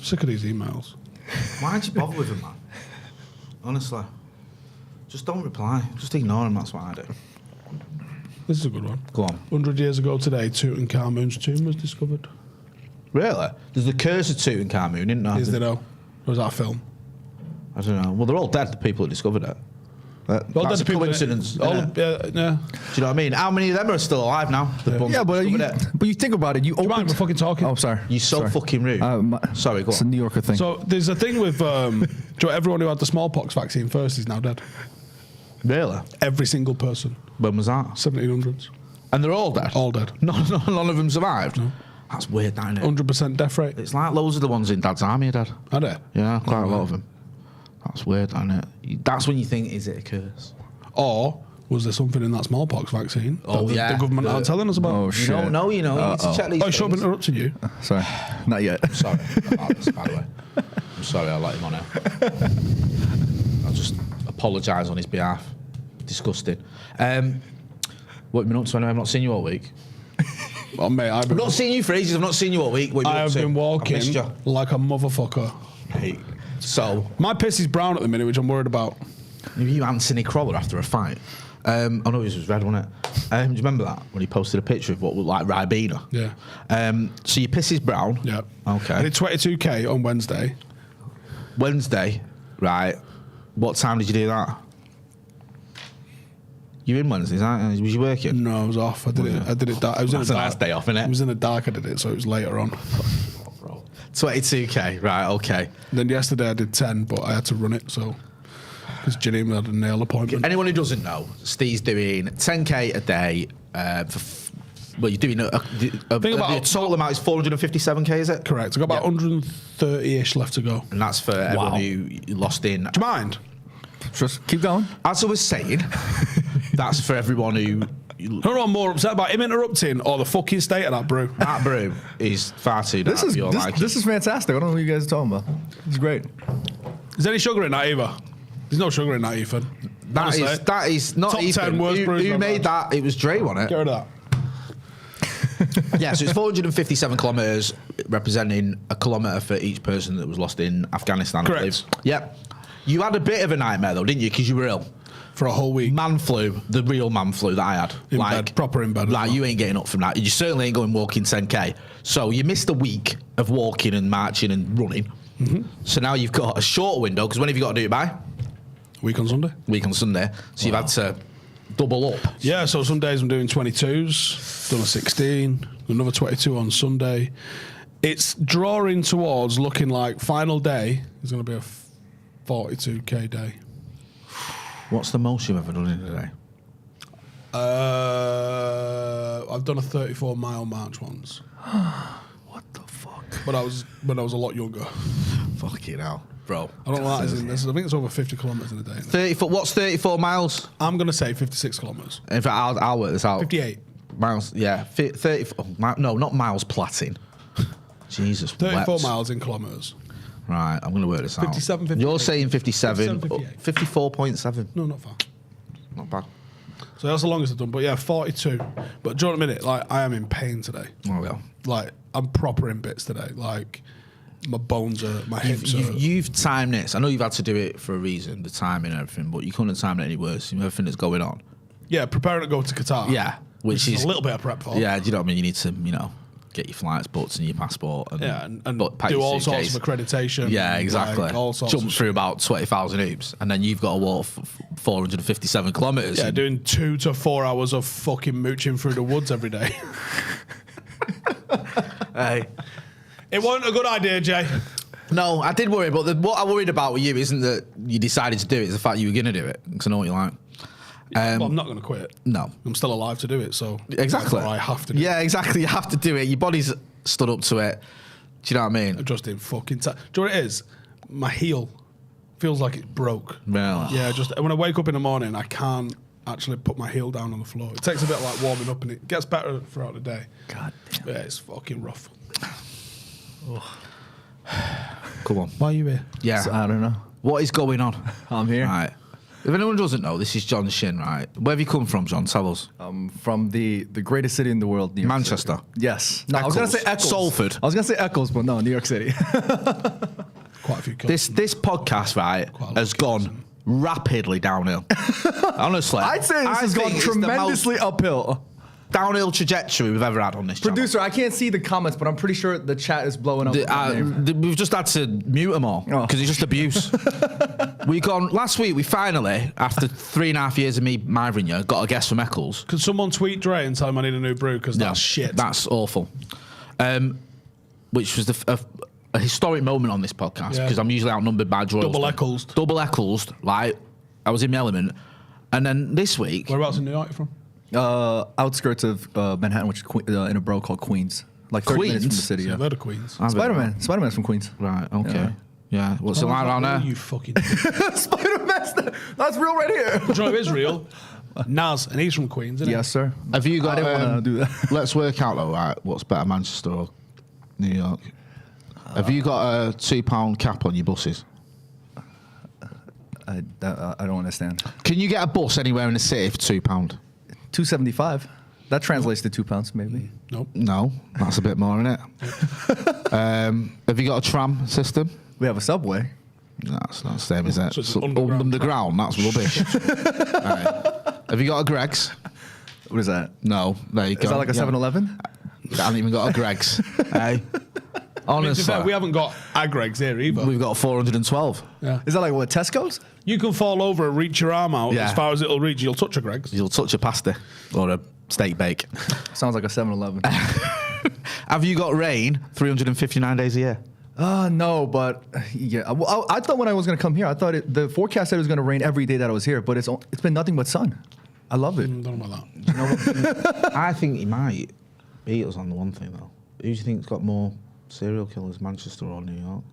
Sick of these emails. Why'd you bother with them, man? Honestly. Just don't reply. Just ignore them, that's what I do. This is a good one. Go on. 100 years ago today, Tutankhamun's tomb was discovered. Really? There's the curse of Tutankhamun, isn't there? Is there no? Or was that a film? I don't know. Well, they're all dead, the people that discovered it. That's a coincidence. Yeah. Do you know what I mean? How many of them are still alive now? Yeah, but you think about it. You mind we're fucking talking? Oh, sorry. You're so fucking rude. Sorry, go on. It's a New Yorker thing. So there's a thing with everyone who had the smallpox vaccine first is now dead. Really? Every single person. When was that? 1700s. And they're all dead? All dead. None of them survived? No. That's weird, isn't it? 100% death rate. It's like loads of the ones in Dad's army are dead. Are they? Yeah, quite a lot of them. That's weird, isn't it? That's when you think, is it a curse? Or was there something in that smallpox vaccine Oh, that the government aren't telling us about? Oh, You shit. don't know, you need to check these Oh, sure, I've been interrupting you. Sorry. Not yet. I'm sorry about this, by the way. I'm sorry I let him on it. I'll just apologise on his behalf. Disgusting. What have you been up to anyway? I've not seen you all week. Well, mate, I've not seen you for ages. I've not seen you all week. What I have been walking you. like a motherfucker. Hey. So, my piss is brown at the minute, which I'm worried about. maybe you Anthony Crowler after a fight. I know his was red, wasn't it? Do you remember that when he posted a picture of what looked like Ribena? Yeah. So your piss is brown. Yeah. Okay. I did 22k on Wednesday. Wednesday, right? What time did you do that? You in Wednesdays, aren't you? Was you working? No, I was off. I did it. I did it. I was in That's a a dark nice day off, innit? It was in the dark. I did it, so it was later on. 22k, right? Okay. Then yesterday I did 10, but I had to run it, so because Ginny had a nail appointment. Anyone who doesn't know, Steve's doing 10k a day. Well, you're doing the total amount is 457k, is it? Correct. I got about 130-ish left to go. And that's for everyone who lost in. Do you mind? Just keep going. As I was saying, that's for everyone who. No, I'm more upset about him interrupting or the fucking state of that brew. That brew is far too This dark is for your liking. this is fantastic. I don't know what you guys are talking about. It's great. Is there any sugar in that either? There's no sugar in that, Ethan. That is not Top Ethan. 10 worst brews Who I've made had. that? It was Dre, wasn't it? Get rid of that. Yeah, so it's 457 kilometres, representing a kilometre for each person that was lost in Afghanistan. Correct. I believe. Yep. You had a bit of a nightmare though, didn't you? Because you were ill. For a whole week. Man flu, the real man flu that I had. In bed, proper in bed. Like, you ain't getting up from that. You certainly ain't going walking 10k. So you missed a week of walking and marching and running. Mm-hmm. So now you've got a short window, because when have you got to do it by? Week on Sunday. Week on Sunday. So you've had to double up. Yeah, so some days I'm doing 22s, done a 16, another 22 on Sunday. It's drawing towards looking like final day is going to be a 42k day. What's the most you've ever done in a day? I've done a 34-mile march once. What the fuck? But I was when I was a lot younger. Fucking hell, bro. I don't know what that is in this. I think it's over 50 kilometres in a day. 30. What's 34 miles? I'm going to say 56 kilometres. In fact, I'll work this out. 58. Miles, yeah. 30. No, not miles platin. Jesus. 34 wept. miles in kilometres. Right, I'm going to work this 57, out. 58. You're saying 57. 58. 54.7. No, not far. Not bad. So that's the longest I've done. But yeah, 42. But do you know what I mean? Like, I am in pain today. Oh, well. Like, I'm proper in bits today. Like, my bones are, my hips are. You've timed this. I know you've had to do it for a reason, the timing and everything, but you couldn't have timed it any worse. Everything that's going on. Yeah, preparing to go to Qatar. Yeah. Which is a little bit of prep for. Yeah, do you know what I mean? You need to, get your flights booked and your passport. And, and pack do your all suitcase. sorts of accreditation. Yeah, exactly. Like, all sorts Jump of through about 20,000 hoops, and then you've got to walk 457 kilometres. Yeah, doing 2 to 4 hours of fucking mooching through the woods every day. Hey. It wasn't a good idea, Jay. No, I did worry, but what I worried about with you isn't that you decided to do it, it's the fact you were going to do it, because I know what you like. Well, I'm not going to quit. No. I'm still alive to do it, so Exactly. I have to do it. Yeah, exactly. You have to do it. Your body's stood up to it. Do you know what I mean? I'm just in fucking time. Do you know what it is? My heel feels like it broke. Really? Yeah, just when I wake up in the morning, I can't actually put my heel down on the floor. It takes a bit of like warming up, and it gets better throughout the day. God damn. Yeah, it's fucking rough. Come on. Why are you here? Yeah. So, I don't know. What is going on? I'm here. Right. If anyone doesn't know, this is John Shin, right? Where have you come from, John? Tell us. From the greatest city in the world, New York Manchester. City. Yes. No, I was going to say Eccles. Salford. I was going to say Eccles, but no, New York City. Quite a few. This podcast, right, has gone rapidly downhill. Honestly. I'd say this has gone tremendously uphill. Downhill trajectory we've ever had on this channel. Producer, I can't see the comments, but I'm pretty sure the chat is blowing up. We've just had to mute them all because it's just abuse. Last week, we finally, after 3.5 years of me mithering you, got a guest from Eccles. Could someone tweet Dre and tell him I need a new brew because that's shit. That's awful. Which was a historic moment on this podcast because I'm usually outnumbered by Droylsden. Double Eccles. Like, I was in my element. And then this week... Whereabouts in New York are you from? Outskirts of Manhattan, which is in a borough called Queens. Like 30 minutes from the city. So I've heard of Queens. Spider-Man. Spider-Man's from Queens. Right, okay. Yeah. What's it like around there? You fucking... Spider-Man's... That's real right here. Do you know who is real? Nas, and he's from Queens, isn't he? Yes, sir. Have you got... I didn't want to do that. Let's work out, though, right? What's better, Manchester or New York? Have you got a £2 cap on your buses? I don't understand. Can you get a bus anywhere in the city for £2? $2.75. That translates to £2, maybe. Nope. No, that's a bit more, isn't it? Have you got a tram system? We have a subway. No, it's not the same, is it? So it's underground, that's rubbish. Right. Have you got a Greg's? What is that? No, there you go. Is that like a 7-Eleven? I haven't even got a Greg's. Hey. Honestly. Fair, we haven't got Agregs here either. We've got 412. Yeah. Is that like what, Tesco's? You can fall over and reach your arm out as far as it'll reach. You'll touch a Greg's. You'll touch a pasta or a steak bake. Sounds like a 7-Eleven. Have you got rain 359 days a year? No, but yeah. Well, I thought when I was going to come here, I thought the forecast said it was going to rain every day that I was here, but it's been nothing but sun. I love it. Don't know about that. I think he might beat us on the one thing, though. Who do you think's got more serial killers, Manchester or New York?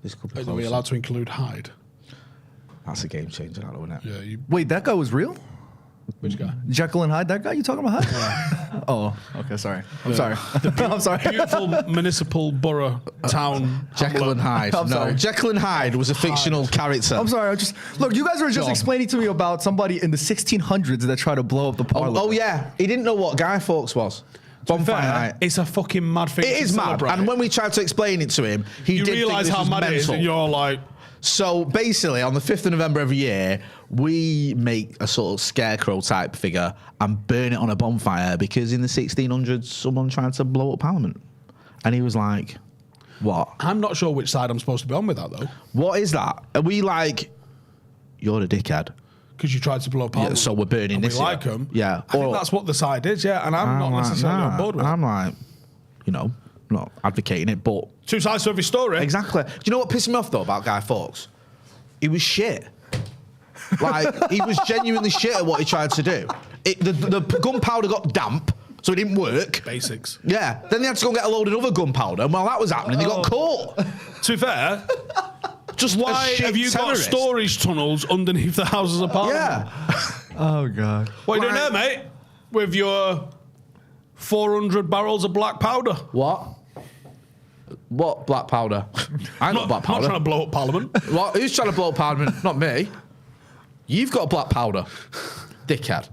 This could be Are we allowed to include Hyde? That's a game changer, that, isn't it? Yeah. Wait, that guy was real? Which guy? Jekyll and Hyde, that guy? You talking about Hyde? Oh, okay, sorry. I'm sorry. I'm sorry. Beautiful municipal borough town. Jekyll and Hyde. I'm sorry. Jekyll and Hyde was a fictional character. I'm sorry. Look, you guys were just explaining to me about somebody in the 1600s that tried to blow up the parliament. Oh, yeah. He didn't know what Guy Fawkes was. Bonfire night. It's a fucking mad thing. It is mad. And when we tried to explain it to him, you realise how mad it is, and you're like... So basically, on the 5th of November every year, we make a sort of scarecrow type figure and burn it on a bonfire because in the 1600s, someone tried to blow up Parliament. And he was like, what? I'm not sure which side I'm supposed to be on with that, though. What is that? Are we like, you're a dickhead? Because you tried to blow up Parliament. Yeah, so we're burning and this. We like them. Yeah. I think that's what the side is, yeah. And I'm not necessarily on board with it. I'm like, not advocating it, but... Two sides to every story. Exactly. Do you know what pissed me off, though, about Guy Fawkes? He was shit. Like, he was genuinely shit at what he tried to do. The gunpowder got damp, so it didn't work. Basics. Yeah. Then they had to go and get a load of other gunpowder, and while that was happening, they got caught. To be fair... Just why have you got storage tunnels underneath the Houses of Parliament? Yeah. Oh, God. What are you doing there, mate? With your 400 barrels of black powder. What? What black powder? I ain't got black powder. I'm not trying to blow up Parliament. What? Who's trying to blow up Parliament? Not me. You've got black powder, dickhead.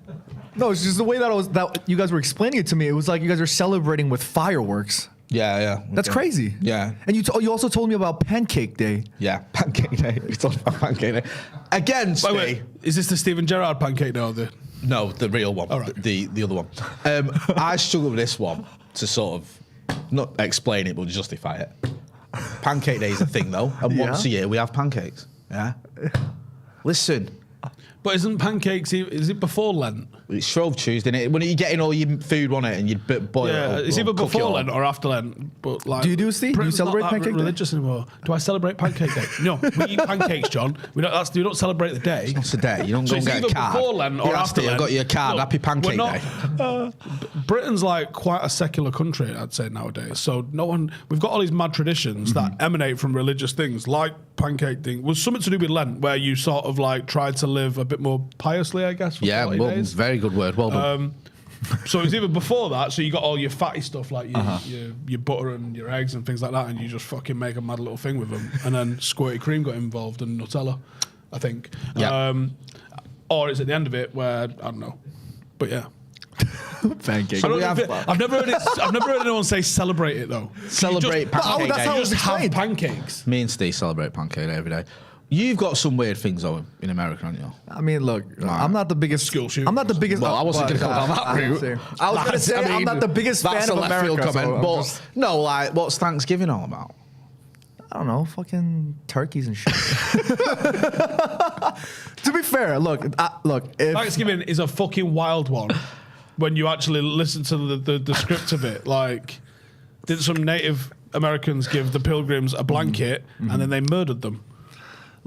No, it's just the way that you guys were explaining it to me. It was like you guys are celebrating with fireworks. Yeah. That's crazy. Yeah. And you also told me about Pancake Day. Yeah, Pancake Day. We talked about Pancake Day. Again, wait. Is this the Stephen Gerrard Pancake Day or the... No, the real one. All right. The other one. I struggle with this one to sort of not explain it, but justify it. Pancake Day is a thing, though. And once a year, we have pancakes. Yeah? Listen. But isn't pancakes... Is it before Lent? It's Shrove Tuesday, isn't it? When you're getting all your food on it and you boil it. Yeah, it's either before Lent or after Lent. But like, do you do, Steve? Do you celebrate not Pancake Day? Religious anymore? Do I celebrate Pancake Day? No, we eat pancakes, John. We don't celebrate the day. What's the day? You don't So go and it's get either a card. before Lent or after Lent. I've got your card. Look, Happy Pancake Day. Britain's like quite a secular country, I'd say nowadays. So we've got all these mad traditions that emanate from religious things, like pancake thing. Was something to do with Lent, where you sort of like tried to live a bit more piously, I guess. For 40 days. Very good word. Well done. So it's either before that, so you got all your fatty stuff like your butter and your eggs and things like that, and you just fucking make a mad little thing with them, and then squirty cream got involved and Nutella. I think. Yeah. Or it's at the end of it where, I don't know. But yeah. Pancake. I've never heard anyone say celebrate it though. Celebrate pancake that's day. how You it's just have explained. pancakes. Me and Steve celebrate pancake day every day. You've got some weird things though in America, haven't you? I mean, look, I'm not the biggest School shootings. I'm not the biggest. Well, I wasn't going to go down that I was route. going to say I'm not the biggest That's fan a of left field America. comment, so I'm but just- no, like, what's Thanksgiving all about? I don't know, fucking turkeys and shit. To be fair, look, if Thanksgiving is a fucking wild one when you actually listen to the script of it. Like, did some Native Americans give the Pilgrims a blanket and then they murdered them?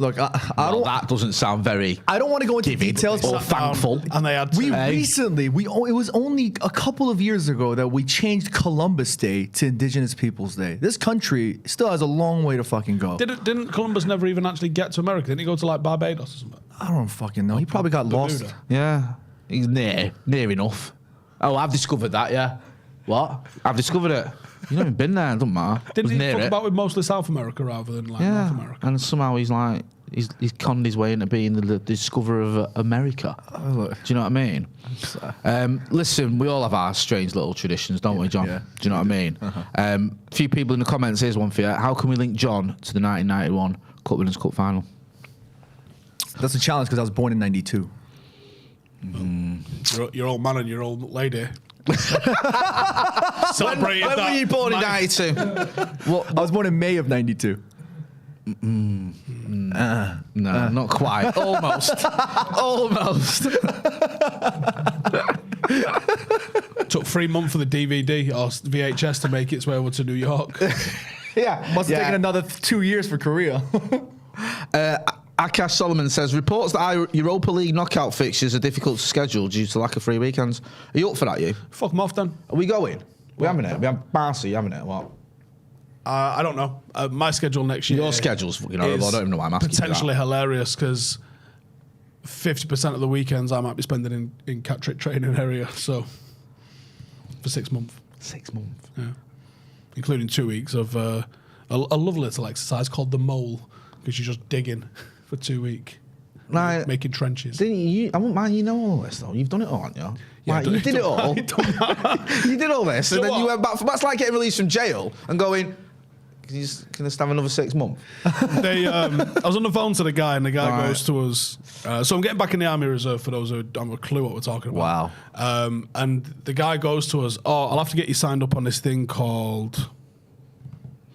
look, I Well, don't. that doesn't sound very I don't want to go into giving details. or thankful. And they had We Hey. recently, it was only a couple of years ago that we changed Columbus Day to Indigenous Peoples Day. This country still has a long way to fucking go. Didn't Columbus never even actually get to America? Didn't he go to like Barbados or something? I don't fucking know. He probably got lost. Bermuda. Yeah, he's near enough. Oh, I've discovered that. Yeah, what? I've discovered it. You've not even been there. It doesn't matter. Didn't Was he near talk it. about with mostly South America rather than like North America? And somehow he's like he's conned his way into being the discoverer of America. look. Do you know what I mean? Listen, we all have our strange little traditions, don't we, John? Yeah. Do you know what I mean? A few people in the comments. Here's one for you. How can we link John to the 1991 Cup Winners' Cup final? That's a challenge because I was born in '92. Your old man and your old lady. Celebrated When were you born in 92? I was born in May of '92. No, not quite. Almost. Almost. Took 3 months for the DVD or VHS to make its way over to New York. Yeah. Must have taken another 2 years for Korea. Akash Solomon says, reports that Europa League knockout fixtures are difficult to schedule due to lack of free weekends. Are you up for that, you? Fuck them off then. Are we going? We having it. We have Barca, you having it? What? I don't know. My schedule next year. Your schedule's fucking horrible. I don't even know why I'm asking you potentially that. hilarious because 50% of the weekends I might be spending in cat trick training area. So for 6 months, 6 months. yeah, including 2 weeks of a lovely little exercise called the mole because you're just digging for 2 weeks. Right. Making trenches. Didn't you? I wouldn't mind. You know all this though. You've done it all, haven't you? Yeah, Like, you did it all. You did all this, and So then you what? went back. That's like getting released from jail and going. Can I just have another 6 months? I was on the phone to the guy, and the guy Right. goes to us. So I'm getting back in the Army Reserve for those who don't have a clue what we're talking about. Wow. And the guy goes to us. Oh, I'll have to get you signed up on this thing called.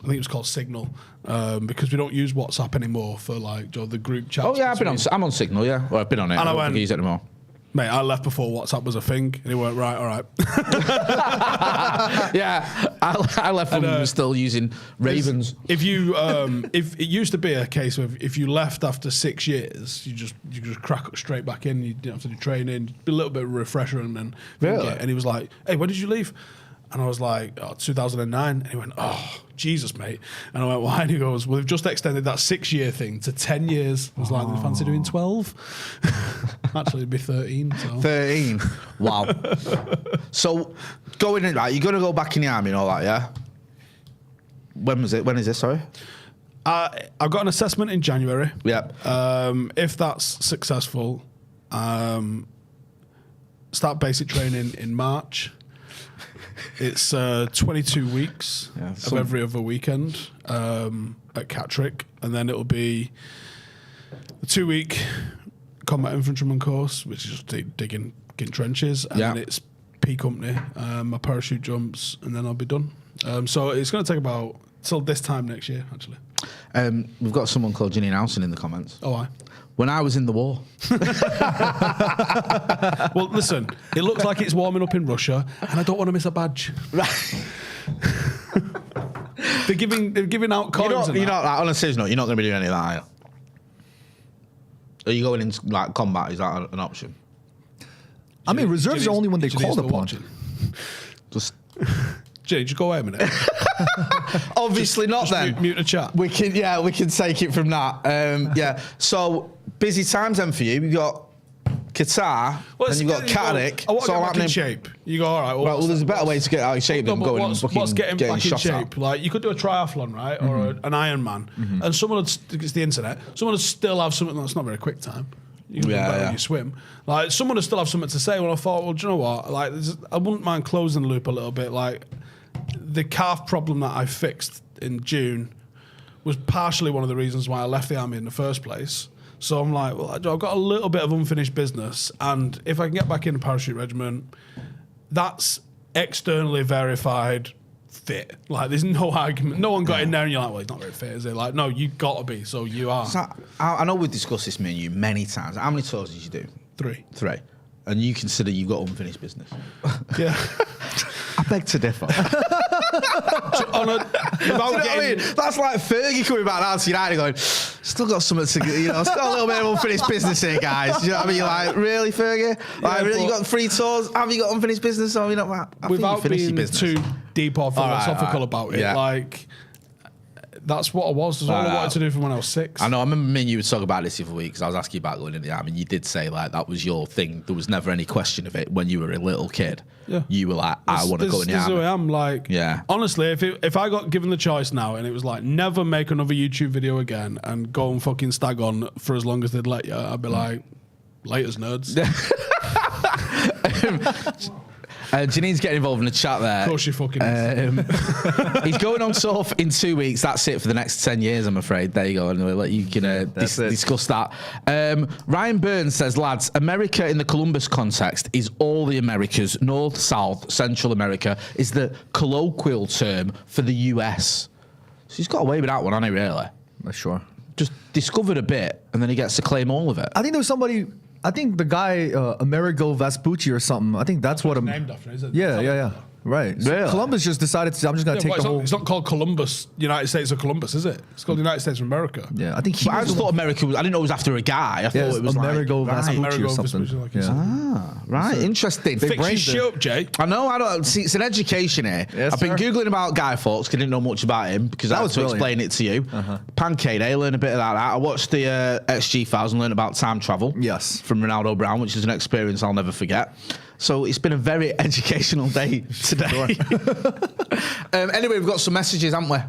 I think it was called Signal, because we don't use WhatsApp anymore for like the group chat. Oh yeah, I'm on Signal. Yeah, well, I've been on it. And I I don't went- think I use it anymore. Mate, I left before WhatsApp was a thing, and he went right, all right. Yeah, I left when we were still using Ravens. If you, if it used to be a case of if you left after 6 years, you just crack up straight back in. You didn't have to do training, be a little bit of a refresher, and then Really? And he was like, "Hey, when did you leave?" And I was like, 2009. And he went, "Oh, Jesus, mate." And I went, "Why?" And he goes, "Well, they've just extended that 6 year thing to 10 years." I was like, "Do you fancy doing 12?" Actually, it'd be 13. So. 13. Wow. So going in, right? You're gonna go back in the army and all that, yeah? When was it? When is this? Sorry. I've got an assessment in January. Yep. If that's successful, start basic training in March. It's 22 weeks of every other weekend at Cattrick, and then it'll be a 2-week combat infantryman course, which is just digging trenches, and then it's P company, my parachute jumps, and then I'll be done. So it's going to take about till this time next year, actually. We've got someone called Janine Howson in the comments. Oh, I. When I was in the war. Well, listen, it looks like it's warming up in Russia, and I don't want to miss a badge. Right. They're giving out coins. You're not like, on a serious note, you're not going to be doing any of that, are you? Are you going into like combat? Is that an option? I mean, reserves are only when they're called upon. Just Jay, just go away a minute. obviously not. Just Then mute the chat. we can take it from that. Yeah. So busy times then for you. We got Qatar, then you've got Paddock. I want It's to all get back in happening. shape. You go, all right. Well, there's a better way to get out of shape than but going and what's getting back in shot shape? out. Like, you could do a triathlon, right? Or an Ironman. And someone would, it's the internet, someone would still have something that's not very quick time. You can do better when you swim. Like, someone would still have something to say. Well, I thought, well, do you know what? Like, I wouldn't mind closing the loop a little bit. Like, the calf problem that I fixed in June was partially one of the reasons why I left the army in the first place. So I'm like, well, I've got a little bit of unfinished business, and if I can get back in the parachute regiment, that's externally verified fit. Like, there's no argument. No one got in there and you're like, well, he's not very fit, is he? Like, no, you got to be, so you are. So, I know we've discussed this, me and you, many times. How many tours did you do? 3. 3. And you consider you've got unfinished business? Yeah. I beg to differ. Without You know what I mean? That's like Fergie coming back down to United going, still got something to, still got a little bit of unfinished business here, guys. You know what I mean? Like, really, Fergie? Like, Yeah, really, you got 3 tours? Have you got unfinished business? Or you know, I think without you finished your being business. too deep or philosophical about it, like, that's what I was. That's all I wanted to do from when I was 6. I know. I remember me and you were talking about this the other week because I was asking you about going in the army. And you did say like that was your thing. There was never any question of it when you were a little kid. Yeah. You were like, I want to go in the army. This is who I am. Like, honestly, if I got given the choice now and it was like never make another YouTube video again and go and fucking stag on for as long as they'd let you, I'd be like, laters, nerds. Janine's getting involved in the chat there. Of course you fucking is. He's going on tour in 2 weeks. That's it for the next 10 years, I'm afraid. There you go. And we'll let you can discuss that. Ryan Burns says, lads, America in the Columbus context is all the Americas. North, South, Central America is the colloquial term for the US. So he's got away with that one, hasn't he, really? Sure. Just discovered a bit, and then he gets to claim all of it. I think there was somebody... I think the guy, Amerigo Vespucci or something. I think that's what... named after, is it? Yeah. Right. So really? Columbus just decided I'm just going to take the whole... It's not called Columbus, United States of Columbus, is it? It's called the United States of America. Yeah, I think he... But I just thought America was... I didn't know it was after a guy. I thought it was Amerigo like... Vespucci or something. Right. Interesting. Fix your shit up, Jay. I know. I don't... See, it's an education here. Yes, I've been Googling about Guy Fawkes because I didn't know much about him because I had to explain it to you. Pancake Day, learn a bit of that. I watched the XG Files and learned about time travel. Yes. From Ronaldo Brown, which is an experience I'll never forget. So it's been a very educational day today. Anyway, we've got some messages, haven't we?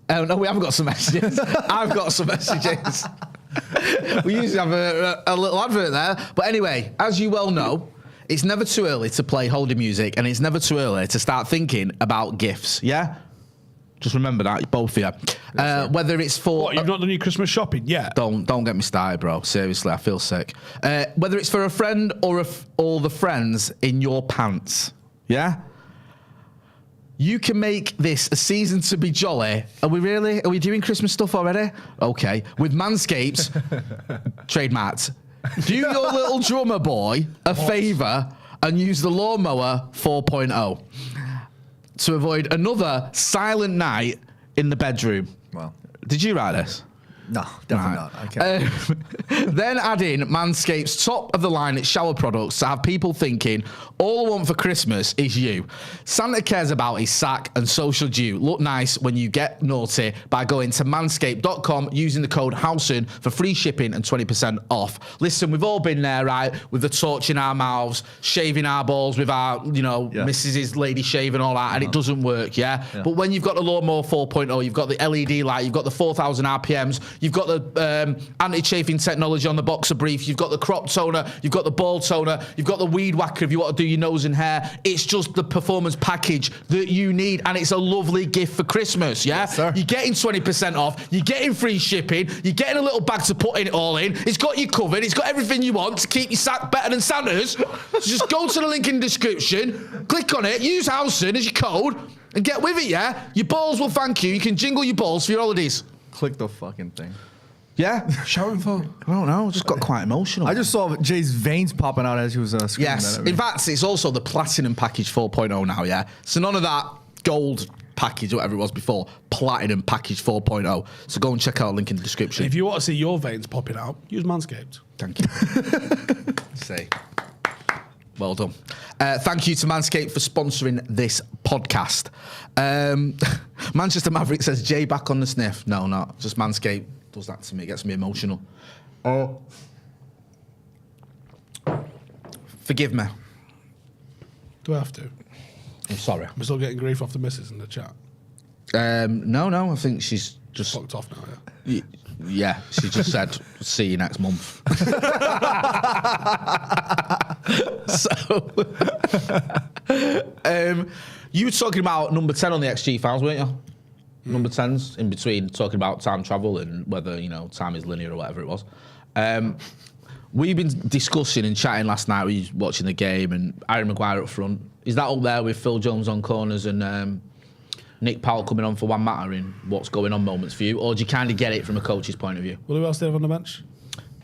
No, we haven't got some messages. I've got some messages. We usually have a little advert there. But anyway, as you well know, it's never too early to play holding music and it's never too early to start thinking about gifts, yeah? Just remember that, both of you. Whether it's for... What, you've not done your Christmas shopping yet? Don't get me started, bro. Seriously, I feel sick. Whether it's for a friend or all the friends in your pants, yeah? You can make this a season to be jolly. Are we doing Christmas stuff already? Okay. With Manscaped, trademarked. Do your little drummer boy a favour and use the Lawnmower 4.0 to avoid another silent night in the bedroom. Wow. Did you write this? No, definitely not. I can't. Then add in Manscaped's top-of-the-line shower products to have people thinking, all I want for Christmas is you. Santa cares about his sack and so should you. Look nice when you get naughty by going to manscaped.com using the code Howson for free shipping and 20% off. Listen, we've all been there, right? With the torch in our mouths, shaving our balls with our, Mrs.'s lady shave and all that, and it doesn't work, yeah? But when you've got the Lawnmower 4.0, you've got the LED light, you've got the 4,000 RPMs, you've got the anti-chafing technology on the boxer brief. You've got the crop toner. You've got the ball toner. You've got the weed whacker if you want to do your nose and hair. It's just the performance package that you need, and it's a lovely gift for Christmas, yeah? Yes, sir. You're getting 20% off. You're getting free shipping. You're getting a little bag to put it all in. It's got you covered. It's got everything you want to keep your sack better than Santa's. So just go to the link in the description, click on it, use Howson as your code, and get with it, yeah? Your balls will thank you. You can jingle your balls for your holidays. Click the fucking thing. Yeah? Shouting for? I don't know. Just got quite emotional. I just saw Jay's veins popping out as he was screaming. Yes. In fact, it's also the Platinum Package 4.0 now, yeah? So none of that gold package, whatever it was before. Platinum Package 4.0. So go and check out the link in the description. If you want to see your veins popping out, use Manscaped. Thank you. See. Well done. Thank you to Manscaped for sponsoring this podcast. Manchester Maverick says, Jay back on the sniff. No, not. Just Manscaped does that to me. It gets me emotional. Forgive me. Do I have to? I'm sorry. We're still getting grief off the missus in the chat. No. I think she's just Fucked off now, yeah. Yeah, she just said, "See you next month." So, you were talking about number 10 on the XG files, weren't you? Number 10s in between talking about time travel and whether time is linear or whatever it was. We've been discussing and chatting last night. We were watching the game and Harry Maguire up front. Is that up there with Phil Jones on corners and Nick Powell coming on for one matter in what's going on moments for you, or do you kind of get it from a coach's point of view? Well, who else do you have on the bench?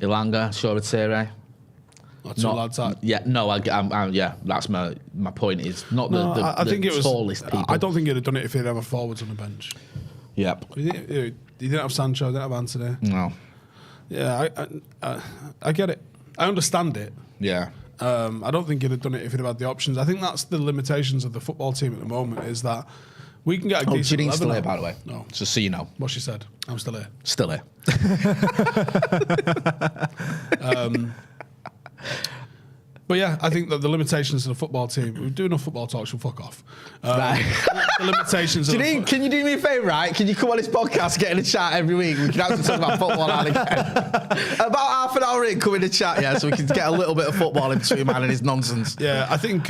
Ilanga, Shoretere. Two lads. Yeah, that's my point. Is not I think it was tallest people. I don't think he'd have done it if he'd ever forwards on the bench. Yep. He didn't have Sancho, didn't have Anthony. No. Yeah, I get it. I understand it. Yeah. I don't think he'd have done it if he'd have had the options. I think that's the limitations of the football team at the moment, is that we can get a decent Janine's still 11 here, by the way. No. Just so you know. What she said. I'm still here. Still here. But yeah, I think that the limitations of the football team, we do enough football talk, she'll fuck off. Right. The limitations of Janine, can you do me a favour, right? Can you come on this podcast, get in the chat every week? We can actually talk about football now and again. About half an hour in, come in the chat, yeah, so we can get a little bit of football in between man and his nonsense. Yeah, I think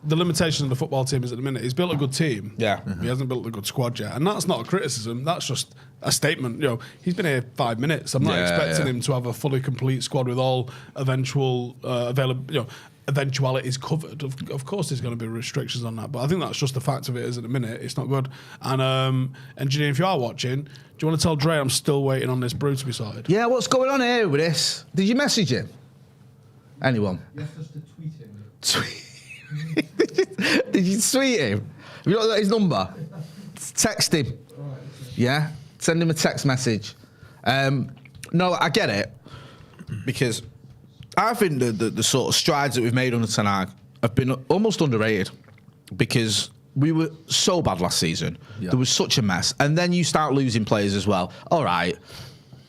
the limitation of the football team is at the minute, he's built a good team. Yeah. He hasn't built a good squad yet. And that's not a criticism, that's just a statement. He's been here 5 minutes. I'm not expecting him to have a fully complete squad with all eventual eventualities covered. Of course there's going to be restrictions on that, but I think that's just the fact of it is at the minute it's not good. And Janine, if you are watching, do you want to tell Dre I'm still waiting on this brew to be sorted? Yeah, what's going on here with this? Did you message him? Anyone? You have just to tweet him. Did you tweet him? Have you not got his number? Text him. Yeah? Send him a text message. No, I get it. Because I think the sort of strides that we've made under Ten Hag have been almost underrated. Because we were so bad last season. Yeah. There was such a mess. And then you start losing players as well. All right.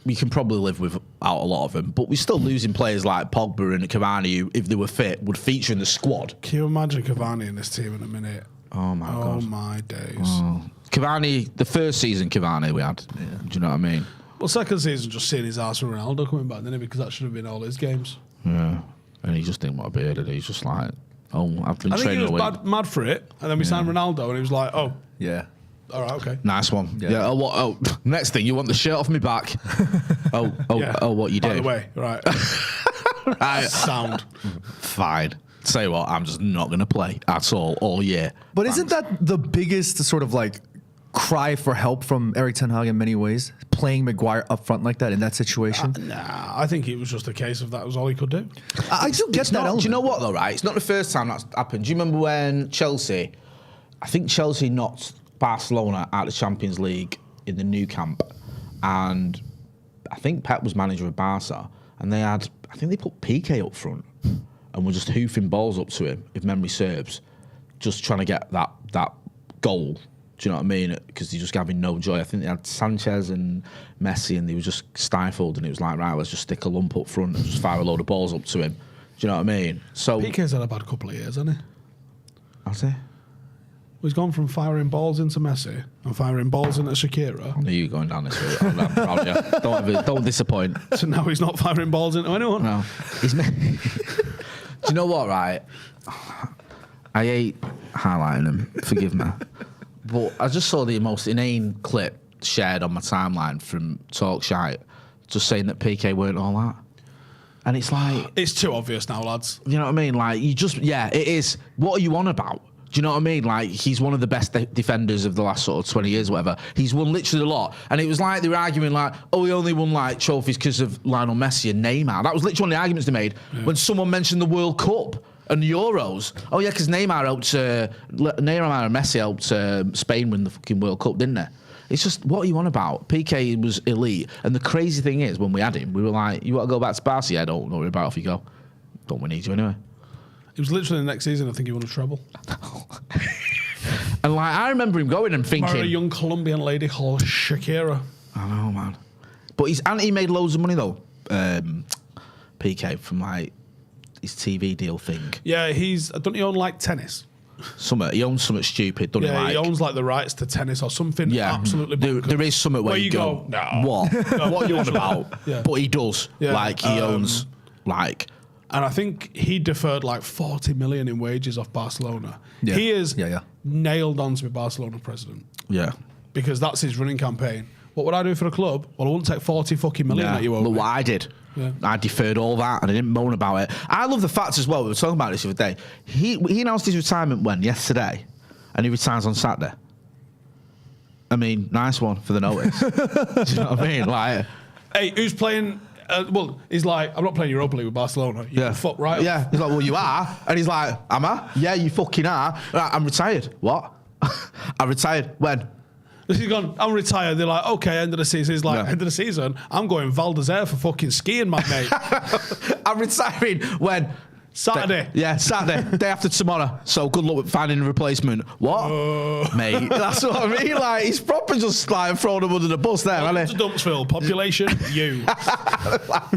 We can probably live without a lot of them, but we're still losing players like Pogba and Cavani, who, if they were fit, would feature in the squad. Can you imagine Cavani in this team in a minute? Oh my God. Oh my days. Oh. Cavani, the first season Cavani we had. Yeah. Do you know what I mean? Well, second season just seeing his ass with Ronaldo coming back, didn't it? Because that should have been all his games. Yeah. And he just didn't want to be here, did he? He's just like, I've been training. I think he was mad for it, and then we signed Ronaldo, and he was like, yeah. All right, okay. Nice one. Yeah. Next thing, you want the shirt off me back. What you do? By the way, right. Right. Sound. Fine. Say what, I'm just not going to play at all year. But isn't that the biggest sort of cry for help from Erik ten Hag in many ways? Playing Maguire up front like that in that situation? Nah, I think it was just a case of that was all he could do. I still get that element. Do you know what though, right? It's not the first time that's happened. Do you remember when Chelsea knocked Barcelona out of the Champions League in the new camp, and I think Pep was manager of Barca, and I think they put Pique up front and were just hoofing balls up to him, if memory serves, just trying to get that goal. Do you know what I mean? Because he just gave him no joy. I think they had Sanchez and Messi, and they were just stifled, and it was like, right, let's just stick a lump up front and just fire a load of balls up to him. Do you know what I mean? So Pique's had a bad couple of years, hasn't he? Has he? He's gone from firing balls into Messi and firing balls into Shakira. I knew you were going down this route. I'm proud of you. Don't disappoint. So now he's not firing balls into anyone. No. Do you know what, right? I hate highlighting him. Forgive me. But I just saw the most inane clip shared on my timeline from Talk Shite, just saying that PK weren't all that. And it's like... It's too obvious now, lads. You know what I mean? It is. What are you on about? Do you know what I mean? He's one of the best defenders of the last sort of 20 years, whatever. He's won literally a lot. And it was like they were arguing he only won trophies because of Lionel Messi and Neymar. That was literally one of the arguments they made when someone mentioned the World Cup and the Euros. Oh yeah, because Neymar and Messi helped Spain win the fucking World Cup, didn't they? It's just, what are you on about? PK was elite. And the crazy thing is, when we had him, we were like, you want to go back to Barca? Yeah, don't worry about it if you go. Don't we need you anyway? It was literally the next season, I think he won a treble. And I remember him going and thinking... Married a young Colombian lady called Shakira. I know, man. But he made loads of money, though, PK, from his TV deal thing. Yeah, don't he own like tennis? He owns something stupid, doesn't he? Yeah, Like, he owns like the rights to tennis or something. Absolutely. There is something where you go, no. what? What you on about? Yeah. But he does. Yeah. Like he owns like. And I think he deferred like 40 million in wages off Barcelona. Yeah. He is Yeah. nailed on to be Barcelona president Yeah. because that's his running campaign. What would I do for the club? Well, I wouldn't take 40 fucking million that you owe Look me. what I did. Yeah. I deferred all that and I didn't moan about it. I love the fact as well, we were talking about this the other day. He announced his retirement yesterday, and he retires on Saturday. I mean, nice one for the notice. Do you know what I mean? Like, Hey, who's playing? He's like, I'm not playing Europa League with Barcelona. You can fuck right. Yeah. He's like, well, you are. And he's like, am I? Yeah, you fucking are. I'm retired. What? I retired. When? He's gone, I'm retired. They're like, okay, end of the season. He's like, Yeah. end of the season, I'm going Val d'Isère for fucking skiing, my mate. I'm retiring when? Saturday. Saturday. Day after tomorrow. So good luck with finding a replacement. What? Mate, that's what I mean. Like, he's proper just like throwing him under the bus there, Welcome hasn't to Dumpsville. Population, you.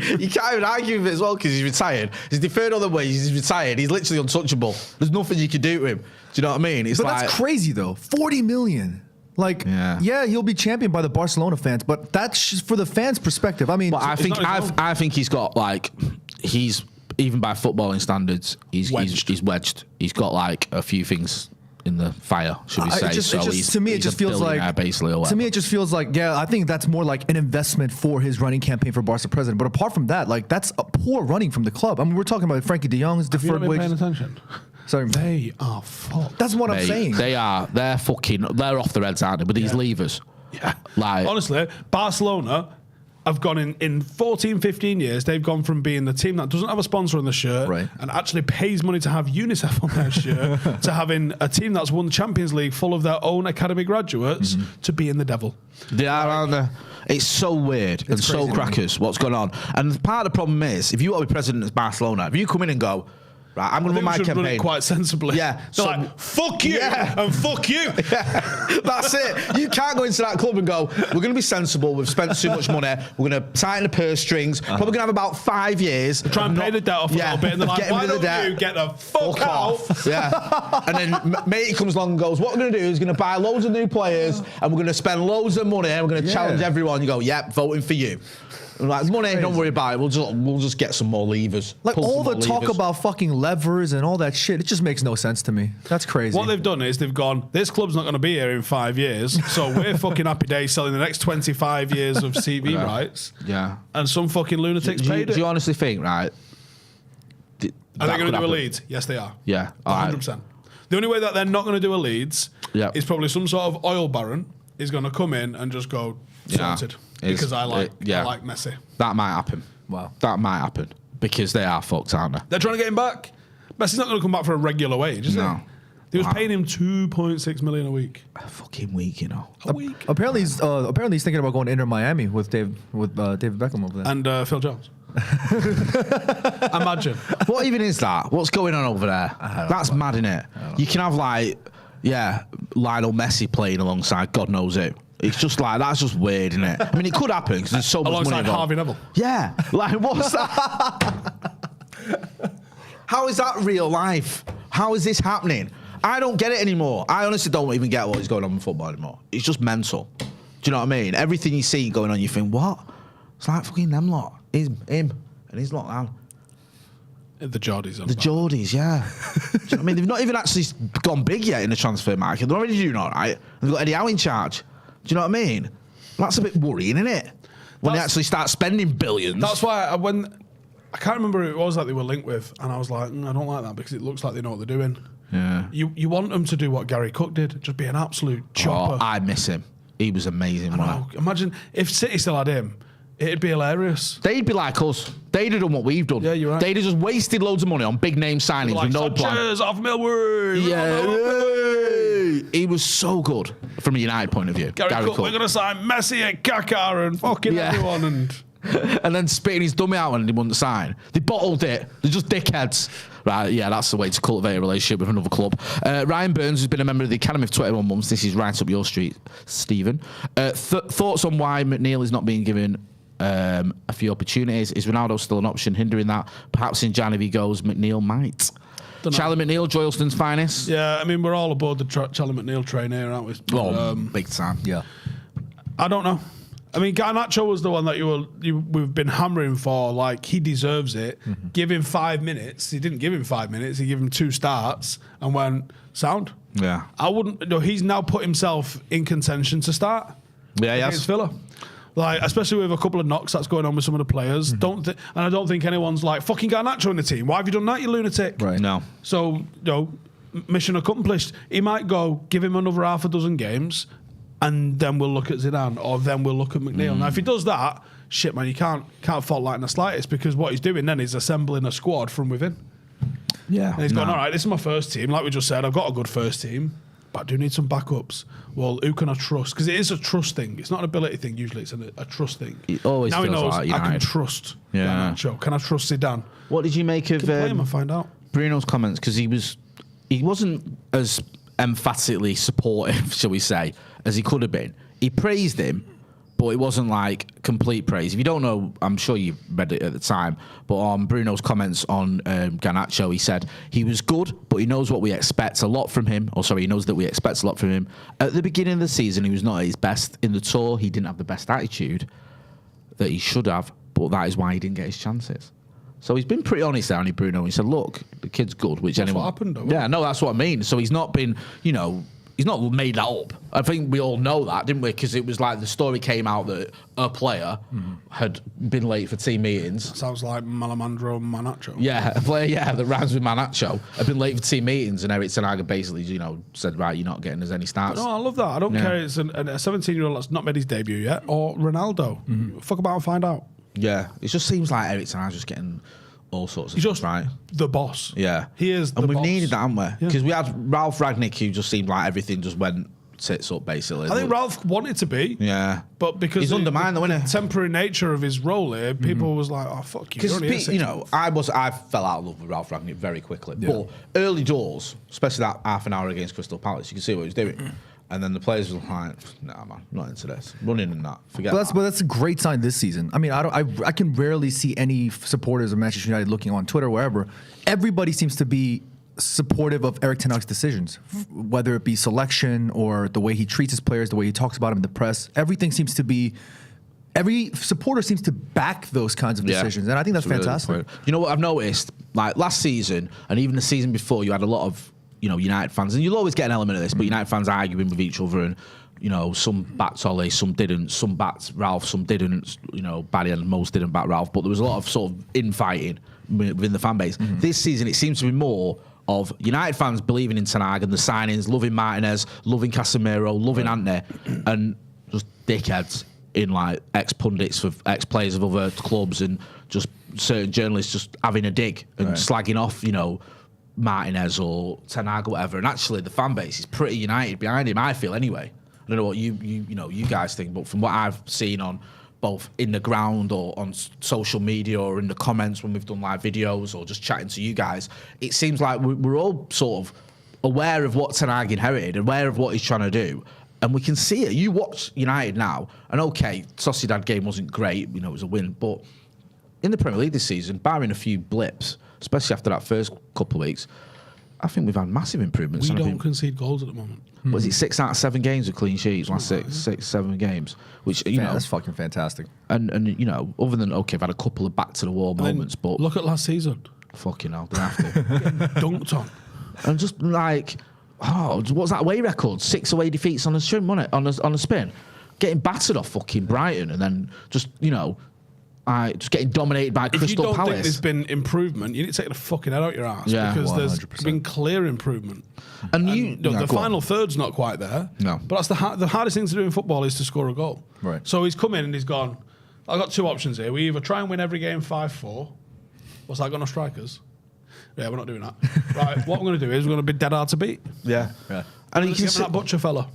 he? You can't even argue with it as well because he's retired. He's deferred other ways. He's retired. He's literally untouchable. There's nothing you can do to him. Do you know what I mean? It's But like, that's crazy though. 40 million. Like, Yeah. he'll be championed by the Barcelona fans, but that's just for the fans' perspective. I mean, But I think not his own. I think he's got like he's even by footballing standards he's wedged. He's got like a few things in the fire, should we say? To me, it just feels like basically. Or to me, it just feels like I think that's more like an investment for his running campaign for Barca president. But apart from that, like that's a poor running from the club. I mean, we're talking about Frankie De Jong's Have you not deferred been paying wages. attention? Sorry, They are fucked. that's what I'm Mate, saying. they're off their heads, aren't they? With these levers. Yeah. Like, honestly, Barcelona have gone in 14, 15 years, they've gone from being the team that doesn't have a sponsor on the shirt Right. and actually pays money to have UNICEF on their shirt to having a team that's won the Champions League full of their own academy graduates to being the devil. They are, aren't they? It's so weird and so crazy to me. crackers what's going on. And part of the problem is, if you want to be president of Barcelona, if you come in and go, right, I'm going to run my Run campaign. it quite sensibly. Yeah, They're so- like, fuck you Yeah. and fuck you. That's it. You can't go into that club and go, we're going to be sensible. We've spent too much money. We're going to tighten the purse strings. Probably going to have about 5 years. Try and pay the debt off a little bit. And they're like, getting why rid of don't the debt. you get the fuck out? Off. Yeah. And then matey comes along and goes, what we're going to do is going to buy loads of new players and we're going to spend loads of money and we're going to challenge everyone. You go, yep, voting for you. And like, money, don't worry about it. We'll just get some more levers. Like Pull some all the more talk levers. about fucking levers and all that shit, it just makes no sense to me. That's crazy. What they've done is they've gone, this club's not going to be here in 5 years, so we're fucking happy days selling the next 25 years of TV rights. Yeah. And some fucking lunatics paid Do it. you honestly think, right? Are they going to do a Leeds? Yes, they are. Yeah. All right. 100%. The only way that they're not going to do a Leeds is probably some sort of oil baron is going to come in and just go, sorted. Because I like Messi. That might happen. Wow. That might happen. Because they are fucked, aren't they? They're trying to get him back. Messi's not going to come back for a regular wage, is No. he? They was paying him 2.6 million a week. A fucking week, you know. A week. Apparently he's thinking about going to Inter Miami with David Beckham over there. And Phil Jones. Imagine. What even is that? What's going on over there? That's mad, innit? You can have Lionel Messi playing alongside God knows who. It's just like, that's just weird, isn't it? I mean, it could happen because there's so much money Alongside involved. Harvey Neville. Yeah, like what's that? How is that real life? How is this happening? I don't get it anymore. I honestly don't even get what is going on in football anymore. It's just mental. Do you know what I mean? Everything you see going on, you think, what? It's like fucking them lot. Him and his lot down. The Geordies. The Geordies, yeah. Do you know what I mean? They've not even actually gone big yet in the transfer market. They're already doing all right. They've got Eddie Howe in charge. Do you know what I mean? That's a bit worrying, isn't it? When they actually start spending billions. That's why I can't remember who it was that they were linked with, and I was like, I don't like that because it looks like they know what they're doing. Yeah. You want them to do what Gary Cook did, just be an absolute chopper. Oh, I miss him. He was amazing. Oh, imagine if City still had him, it'd be hilarious. They'd be like us. They'd have done what we've done. Yeah, you're right. They'd have just wasted loads of money on big name signings Like with no plan. Sanchez off Millwall. Yeah, he was so good from a United point of view. Gary Cook, we're going to sign Messi and Kaká and fucking everyone. And then spitting his dummy out when he wouldn't sign. They bottled it. They're just dickheads. Right, yeah, that's the way to cultivate a relationship with another club. Ryan Burns has been a member of the Academy for 21 months. This is right up your street, Stephen. Thoughts on why McNeil is not being given a few opportunities. Is Ronaldo still an option hindering that? Perhaps in Jan if he goes, McNeil might. Charlie McNeil, Joylston's finest. Yeah, I mean, we're all aboard the Charlie McNeil train here, aren't we? Oh, big time. Yeah. I don't know. I mean, Garnacho was the one that we've been hammering for. Like, he deserves it. Give him 5 minutes. He didn't give him 5 minutes. He gave him 2 starts and went, sound. Yeah. I wouldn't. No, he's now put himself in contention to start. Yeah, Against Villa. Like, especially with a couple of knocks that's going on with some of the players. And I don't think anyone's like, fucking Garnacho in the team. Why have you done that, you lunatic? Right. No. So, mission accomplished. He might go, give him another half a dozen games, and then we'll look at Zidane, or then we'll look at McNeil. Now, if he does that, shit, man, you can't fault that in the slightest, because what he's doing then is assembling a squad from within. Yeah. And he's going, all right, this is my first team. Like we just said, I've got a good first team, but I do need some backups. Well, who can I trust? Because it is a trust thing. It's not an ability thing usually. It's a trust thing. It always now he feels knows like I can United. trust Yeah. Garnacho. Can I trust Zidane? What did you make of Can play him and find out. Bruno's comments? Because he wasn't as emphatically supportive, shall we say, as he could have been. He praised him, but it wasn't like complete praise. If you don't know, I'm sure you read it at the time, but on Bruno's comments on Garnacho, he said he was good, but he knows what we expect a lot from him. He knows that we expect a lot from him. At the beginning of the season, he was not at his best in the tour. He didn't have the best attitude that he should have, but that is why he didn't get his chances. So he's been pretty honest there, hasn't he, Bruno? He said, look, the kid's good, which That's anyone... what happened, though. Yeah, no, that's what I mean. So he's not been, he's not made that up. I think we all know that, didn't we? Because it was like the story came out that a player had been late for team meetings. Sounds like Malamandro Manacho. Yeah, a player, that rhymes with Manacho, had been late for team meetings, and Eric Ten Hag basically, said, right, you're not getting us any starts. No, I love that. I don't care. It's a 17-year-old that's not made his debut yet, or Ronaldo. Fuck about and find out. Yeah, it just seems like Eric Ten Hag's just getting all sorts of He's stuff just right. the boss. Yeah. He is the And we've boss. needed that, haven't we? Because we had Ralph Rangnick, who just seemed like everything just went tits up, basically. I think Ralph wanted to be. Yeah. But because he's undermined, though, isn't he? temporary nature of his role here, people was like, oh, fuck you. Because, You're only here 6 months. I fell out of love with Ralph Rangnick very quickly. But early doors, especially that half an hour against Crystal Palace, you can see what he was doing. And then the players were like, nah, man, not into this. Running and that. Forget But that. that's a great sign this season. I mean, I can rarely see any supporters of Manchester United looking on Twitter or wherever. Everybody seems to be supportive of Eric Ten Hag's decisions, whether it be selection or the way he treats his players, the way he talks about them in the press. Everything seems to be. Every supporter seems to back those kinds of decisions, and I think that's It's really fantastic. good. You know what I've noticed? Like last season and even the season before, you had a lot of United fans, and you'll always get an element of this, but United fans arguing with each other, and some backed Ollie, some didn't, some backed Ralph, some didn't. Barry and most didn't back Ralph, but there was a lot of sort of infighting within the fan base. This season, it seems to be more of United fans believing in Ten Hag and the signings, loving Martinez, loving Casemiro, loving Ante, and just dickheads in like ex-pundits for ex-players of other clubs and just certain journalists just having a dig and slagging off, Martinez or Ten Hag or whatever. And actually, the fan base is pretty united behind him, I feel anyway. I don't know what you guys think, but from what I've seen on both in the ground or on social media or in the comments when we've done live videos or just chatting to you guys, it seems like we're all sort of aware of what Ten Hag inherited, aware of what he's trying to do. And we can see it. You watch United now, and okay, Sociedad game wasn't great, it was a win, but in the Premier League this season, barring a few blips, especially after that first couple of weeks, I think we've had massive improvements. We don't concede goals at the moment. Was it 6 out of 7 games with clean sheets? Last 7 games, which That's fucking fantastic. And other than we've had a couple of back to the wall moments, but Look at last season. fucking hell, they have to. Dunked on. And just like, what's that away record? 6 away defeats on a string, wasn't it? On a spin, getting battered off fucking Brighton, and then just just getting dominated by Crystal If you don't Palace. think there's been improvement, you need to take the fucking head out your ass, because 100%. there's been clear improvement. And The final third's not quite there. No. But that's the hardest thing to do in football is to score a goal. Right. So he's come in and he's gone, I've got 2 options here. We either try and win every game 5-4. What's that, got no strikers? Yeah, we're not doing that. Right, what we're going to do is we're going to be dead hard to beat. yeah. And you can see that Butcher fella.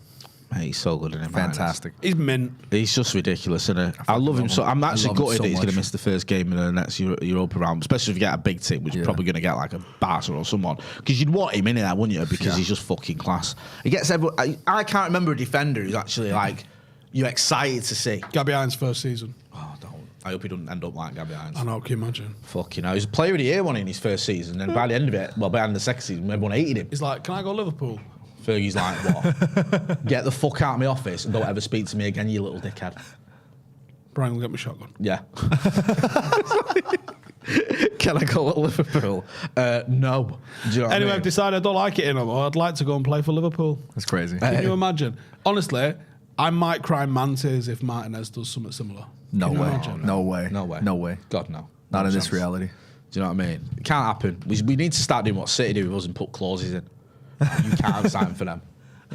Mate, he's so good in him. Fantastic. He's mint. He's just ridiculous, isn't he? I love him so. I'm actually love him gutted so that he's going much. to miss the first game in the next Europa round, especially if you get a big team, which is probably going to get like a Barca or someone. Because you'd want him in there, wouldn't you? Because he's just fucking class. He gets everyone. I can't remember a defender who's actually like you're excited to see. Gabby Hines' first season. Oh, don't. I hope he doesn't end up like Gabby Hines. I know, can you imagine? Fucking hell. He was a player of the year one in his first season, and by the end of it, well, by the end of the second season, everyone hated him. He's like, can I go Liverpool? Fergie's like, what? Get the fuck out of my office and don't ever speak to me again, you little dickhead. Brian will get me shotgun. Yeah. Can I go at Liverpool? No. Do you know what Anyway, I mean? I've decided I don't like it anymore. I'd like to go and play for Liverpool. That's crazy. Can you imagine? Honestly, I might cry mantis if Martinez does something similar. No Can you way. imagine? No way. No way. No way. God, no. Not No in this chance. reality. Do you know what I mean? It can't happen. We need to start doing what City do with us and put clauses in. You can't sign for them.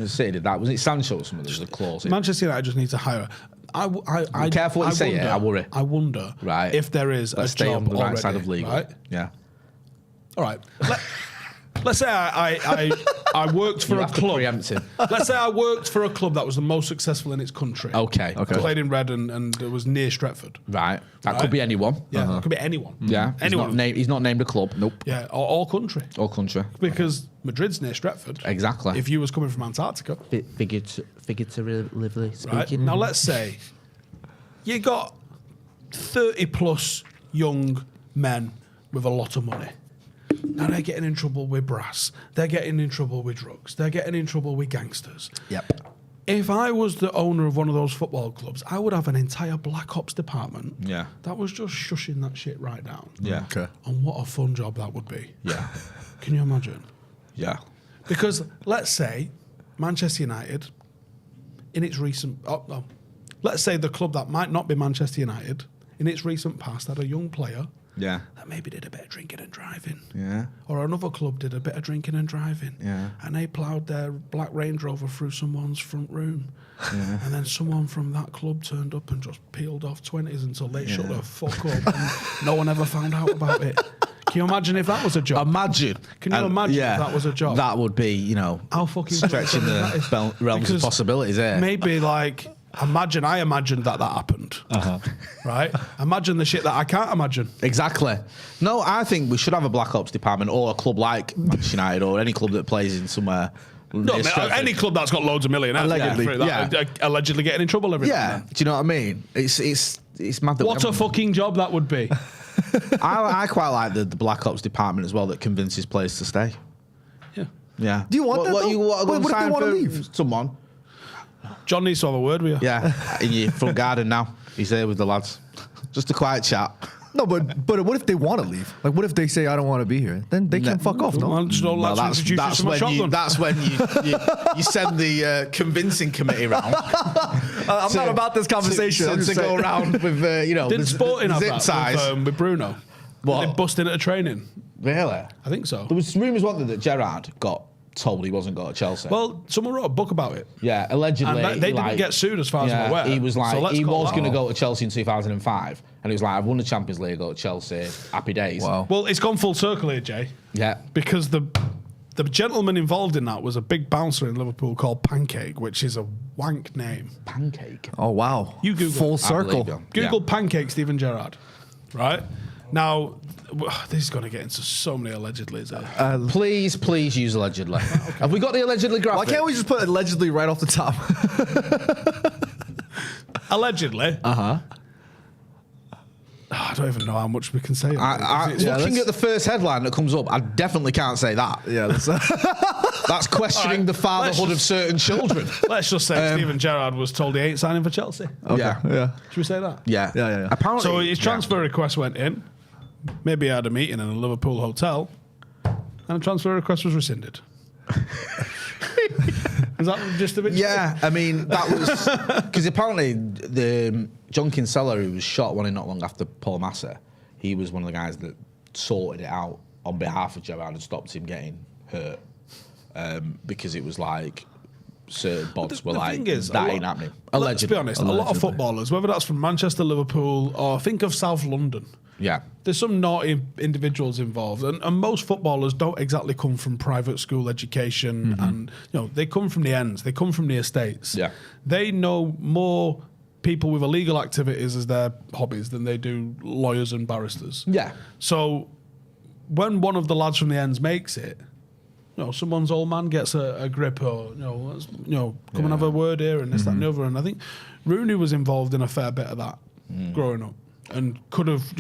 City did that. Was it Sancho or something? There was a clause in. Manchester United just need to hire. Be careful what you say, I worry. I wonder Right. if there is Let's a stay job on the right already, side of legal. right? Yeah. All right. Let's say I worked for You a have to club. preempt him. Let's say I worked for a club that was the most successful in its country. Okay. Played in red and it was near Stretford. Right. That Right. could be anyone. Yeah, it could be anyone. Yeah. Anyone. He's not named a club. Nope. Yeah, or all country. All country. Because Madrid's near Stretford. Exactly. If you was coming from Antarctica. Figuratively speaking. Right? Now let's say you got 30 plus young men with a lot of money. Now they're getting in trouble with brass. They're getting in trouble with drugs. They're getting in trouble with gangsters. Yep. If I was the owner of one of those football clubs, I would have an entire black ops department Yeah. that was just shushing that shit right down. Yeah. Okay. And what a fun job that would be. Yeah. Can you imagine? Yeah. Because let's say Manchester United, in its recent... let's say the club that might not be Manchester United, in its recent past, had a young player Yeah. that maybe did a bit of drinking and driving. Yeah. Or another club did a bit of drinking and driving. Yeah. And they ploughed their black Range Rover through someone's front room. Yeah. And then someone from that club turned up and just peeled off 20s until they shut the fuck up and no one ever found out about it. Can you imagine if that was a job? Imagine. Can you imagine if that was a job? That would be, you know, How fucking stretching good that is. the realms of Because possibilities there. Maybe like... I imagined that happened. Right? Imagine the shit that I can't imagine. Exactly. No, I think we should have a black ops department or a club like Manchester United or any club that plays in somewhere. No, any club that's got loads of millionaires Allegedly, allegedly getting in trouble every now Yeah. and then. Do you know what I mean? It's mad that What a fucking job that would be. I quite like the black ops department as well that convinces players to stay. Yeah. Yeah. Do you want that, What though? you want What if they sign wanna for leave? Someone. John needs to have a word with you. Yeah. In your front garden now. He's there with the lads. Just a quiet chat. No, but what if they want to leave? Like, what if they say I don't want to be here? Then they can fuck off. No. Well, just don't Well, like to introduce you to my shotgun. that's when you send the convincing committee round. I'm not about this conversation. I'm To just go saying. around with Didn't the Sporting have zip that ties. with Bruno? What? They busted at a training. Really? I think so. There was rumours, wasn't there, that Gerrard got told he wasn't going to Chelsea. Well, someone wrote a book about it. Yeah, allegedly. And they didn't get sued as far as I'm aware. He was like, So let's he call was that going to off. go to Chelsea in 2005, and he was like, I've won the Champions League, go to Chelsea, happy days. Wow. Well, it's gone full circle here, Jay. Yeah. Because the gentleman involved in that was a big bouncer in Liverpool called Pancake, which is a wank name. Pancake. Oh wow. You Google full it. circle. believe you. Google Yeah. Pancake Steven Gerrard. Right? Now, this is going to get into so many allegedly. Please use allegedly. Have we got the allegedly graphic? Why can't we just put allegedly right off the top? Allegedly. Uh-huh. I don't even know how much we can say. Looking at the first headline that comes up, I definitely can't say that. Yeah, That's questioning All right, the fatherhood of certain children. Let's just say Steven Gerrard was told he ain't signing for Chelsea. Yeah. yeah. Should we say that? Yeah. Yeah. Apparently. So his transfer request went in. Maybe he had a meeting in a Liverpool hotel, and a transfer request was rescinded. Is that just a bit? Yeah, I mean, that was... Because apparently the John Kinsella, who was shot not long after Paul Massa, he was one of the guys that sorted it out on behalf of Gerrard and stopped him getting hurt. Because it was like... certain bods were The like, thing is, that a ain't lot- happening. Let's Allegedly. be honest, a lot of footballers, whether that's from Manchester, Liverpool, or think of South London, Yeah. there's some naughty individuals involved, and most footballers don't exactly come from private school education, and they come from the ends, they come from the estates. Yeah. They know more people with illegal activities as their hobbies than they do lawyers and barristers. Yeah. So when one of the lads from the ends makes it, someone's old man gets a grip, or come and have a word here and this, that, and the other. And I think Rooney was involved in a fair bit of that growing up. and could have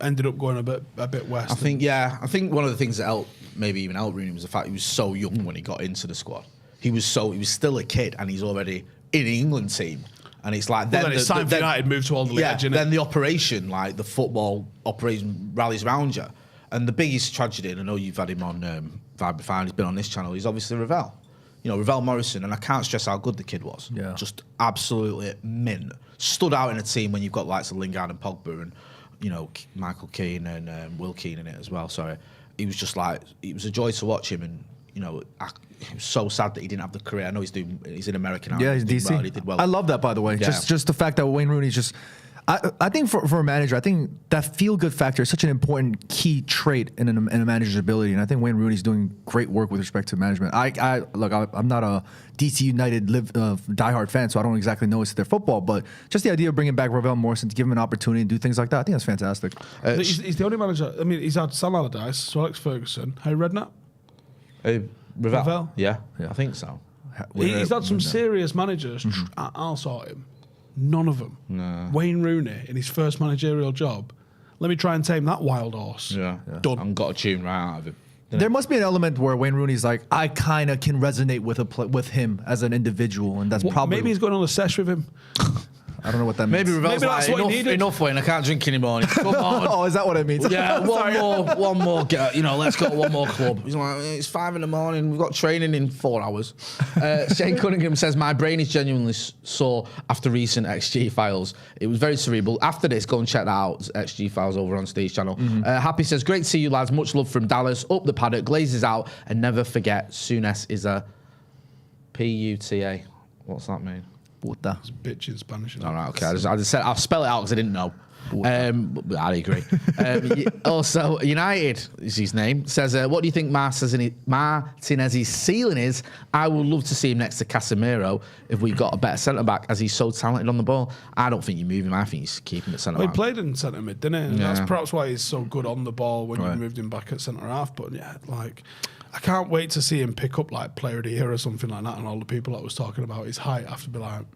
ended up going a bit west. I think one of the things that helped Rooney was the fact he was so young when he got into the squad. He was still a kid, and he's already in the England team. And it's like then it's time for United moved to all the edge. Then the operation, like the football operation, rallies around you. And the biggest tragedy, and I know you've had him on Vibe Fine, he's been on this channel, he's obviously Ravel. Ravel Morrison, and I can't stress how good the kid was. Yeah. Just absolutely mint. Stood out in a team when you've got likes of Lingard and Pogba and, Michael Keane and Will Keane in it as well. Sorry. He was just like, it was a joy to watch him, and, it was so sad that he didn't have the career. I know he's in America now. Yeah, he's DC. Well, he did well. I love that, by the way. Yeah. Just the fact that Wayne Rooney's just... I think for a manager, I think that feel-good factor is such an important key trait in a manager's ability, and I think Wayne Rooney's doing great work with respect to management. I'm not a DC United diehard fan, so I don't exactly know it's their football, but just the idea of bringing back Ravel Morrison to give him an opportunity to do things like that, I think that's fantastic. He's the only manager. I mean, he's had Sam Allardyce, Sir Alex Ferguson, Harry Redknapp. Ravel? Yeah, I think so. He's had some serious managers. I'll sort him. None of them. No. Wayne Rooney in his first managerial job. Let me try and tame that wild horse. Yeah. Done. I've got a tune right out of him. There must be an element where Wayne Rooney's like, I kind of can resonate with him as an individual, and that's probably... Maybe he's going on a sesh with him. I don't know what that means. Maybe Ravel's that's like, what he needed. enough, Wayne, I can't drink anymore. Come on. Oh, is that what it means? Yeah, one more. Let's go to one more club. He's like, it's 5 a.m. We've got training in 4 hours. Shane Cunningham says, my brain is genuinely sore after recent XG files. It was very cerebral. After this, go and check that out. XG files over on Steve's channel. Happy says, great to see you lads. Much love from Dallas. Up the paddock, glazes out, and never forget, Souness is a PUTA. What's that mean? Puta. It's a bitch in Spanish. All right, okay. I just said I'll spell it out because I didn't know. I agree. Also, United is his name. Says, what do you think Martinez's ceiling is? I would love to see him next to Casemiro if we got a better centre back, as he's so talented on the ball. I don't think you move him. I think you keep him at centre back. He played in centre mid, didn't he? And Yeah. that's perhaps why he's so good on the ball when you moved him back at centre half. But yeah, I can't wait to see him pick up like player of the year or something like that, and all the people that was talking about his height have to be like,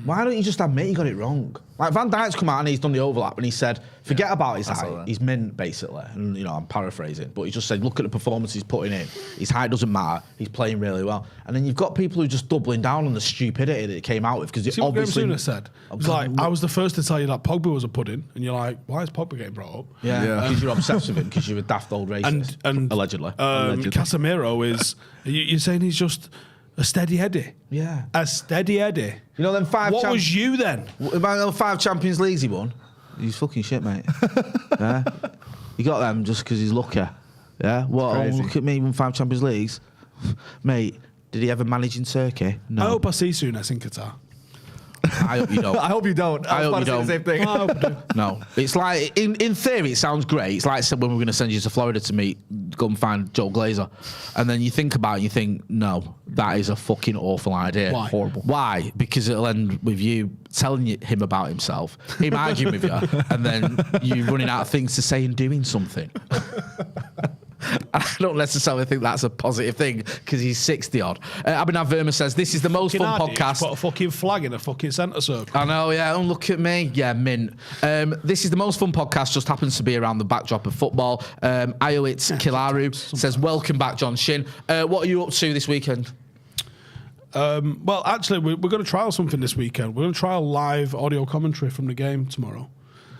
Why don't you just admit you got it wrong? Like Van Dijk's come out and he's done the overlap and he said, forget about his height. He's mint, basically. And, I'm paraphrasing. But he just said, look at the performance he's putting in. His height doesn't matter. He's playing really well. And then you've got people who are just doubling down on the stupidity that it came out with. Because see what Graham Souness said? It was like, I was the first to tell you that Pogba was a pudding. And you're like, why is Pogba getting brought up? Yeah, because you're obsessed with him because you're a daft old racist. And allegedly. Casemiro is, you're saying he's just a steady Eddie? Yeah. A steady Eddie. Them 5 What was you then? About 5 Champions Leagues he won? He's fucking shit, mate. Yeah. He got them just because he's lucky. Yeah. Well, look at me, won 5 Champions Leagues. Mate, did he ever manage in Turkey? No. I hope I see Souness in Qatar. I hope you don't. I hope you don't. I was about to say the same thing. No. It's like, in theory, it sounds great. It's like when we're going to send you to Florida to meet, go and find Joe Glazer. And then you think about it and you think, no, that is a fucking awful idea. Why? Horrible. Why? Because it'll end with you telling him about himself, him arguing with you, and then you running out of things to say and doing something. I don't necessarily think that's a positive thing because he's 60 odd. Abhinav Verma says, this is the most fun podcast. Put a fucking flag in a fucking centre circle. I know, yeah. Don't look at me. Yeah, mint. This is the most fun podcast, just happens to be around the backdrop of football. Iowitz Kilaru says, welcome back, John Shin. What are you up to this weekend? Well, actually, we're going to trial something this weekend. We're going to trial live audio commentary from the game tomorrow.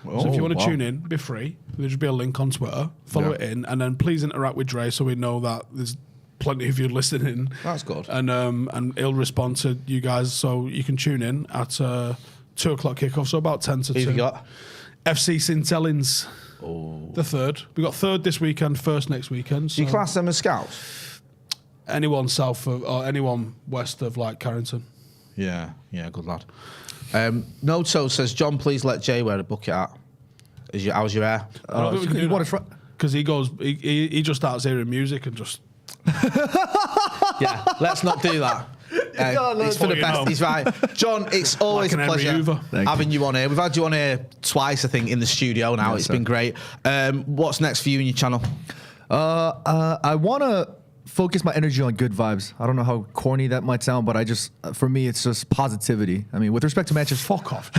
So if you want to tune in, be free. There'll just be a link on Twitter. Follow it in, and then please interact with Dre so we know that there's plenty of you listening. That's good. And he'll respond to you guys, so you can tune in at 2:00 kickoff. So about 10 to 2. Who have you got? FC St-Helens. Oh. The third. We got third this weekend, first next weekend. So Do you class them as scouts? anyone south of or anyone west of like Carrington. Yeah, good lad. Noto says, John, please let Jay wear a bucket hat. How's your hair? Because he goes, he just starts hearing music and just. Yeah, let's not do that. It's for the best. He's right. John, it's always a pleasure having you on here. We've had you on here twice, I think, in the studio now. Yes, it's been great. What's next for you and your channel? I want to focus my energy on good vibes. I don't know how corny that might sound, but for me, it's just positivity. I mean, with respect to Manchester, fuck off.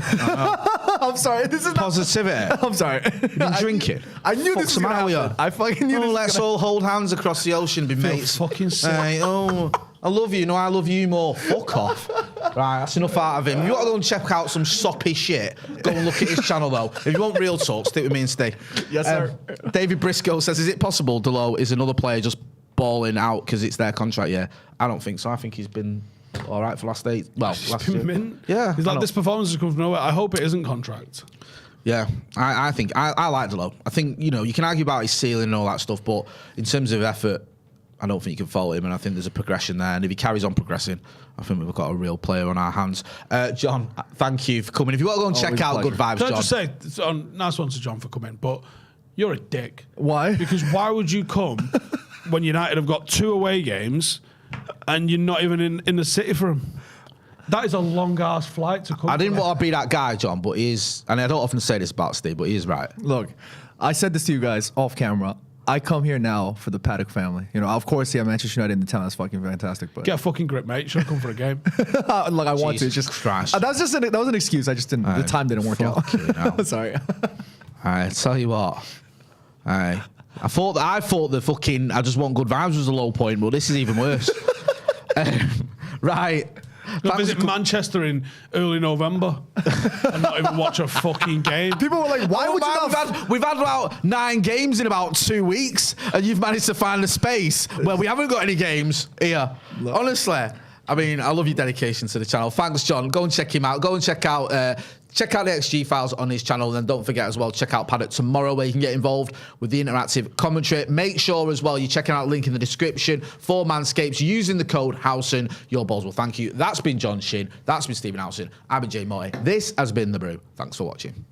I'm sorry. This is not Positivity. I'm sorry. You've been drinking. I knew Fuck's this was the gonna matter with you? happen. I fucking knew this. Let's all hold hands across the ocean, be mates. fucking sick. Hey, I love you. No, I love you more. Fuck off. Right, that's enough out of him. If you want to go and check out some soppy shit, go and look at his channel, though. If you want real talk, stick with me and stay. Yes, sir. David Briscoe says, is it possible Delo is another player just balling out because it's their contract? Yeah, I don't think so. I think he's been all right for last year. Yeah. He's like, this performance has come from nowhere. I hope it isn't contract. Yeah, I think I like Delo. I think, you can argue about his ceiling and all that stuff, but in terms of effort, I don't think you can fault him, and I think there's a progression there. And if he carries on progressing, I think we've got a real player on our hands. John, thank you for coming. If you want to go and check out Good Vibes, Can I John. just say, nice one to John for coming, but you're a dick. Why? Because why would you come when United have got 2 away games and you're not even in the city for them? That is a long-ass flight to come. I didn't want to be that guy, John, but he is, and I don't often say this about Steve, but he is right. Look, I said this to you guys off camera. I come here now for the Paddock family. Of course, Manchester United in the town. That's fucking fantastic. But Get a fucking grip, mate. You should have come for a game. look, I want to. Jesus Just Christ. that was an excuse. I just didn't. The time didn't work out. Sorry. I tell you what. I thought the fucking I just want good vibes was a low point, but this is even worse. Right. Go visit Manchester in early November and not even watch a fucking game. People were like, "Why would you not?" We've had about 9 games in about 2 weeks, and you've managed to find a space where we haven't got any games here. Look. Honestly, I mean, I love your dedication to the channel. Thanks, John. Go and check him out. Go and check out the XG files on his channel. And then don't forget as well, check out Paddock tomorrow where you can get involved with the interactive commentary. Make sure as well you're checking out the link in the description for Manscaped using the code Howson. Your balls will thank you. That's been John Shin. That's been Stephen Howson. I've been Jay Motty. This has been The Brew. Thanks for watching.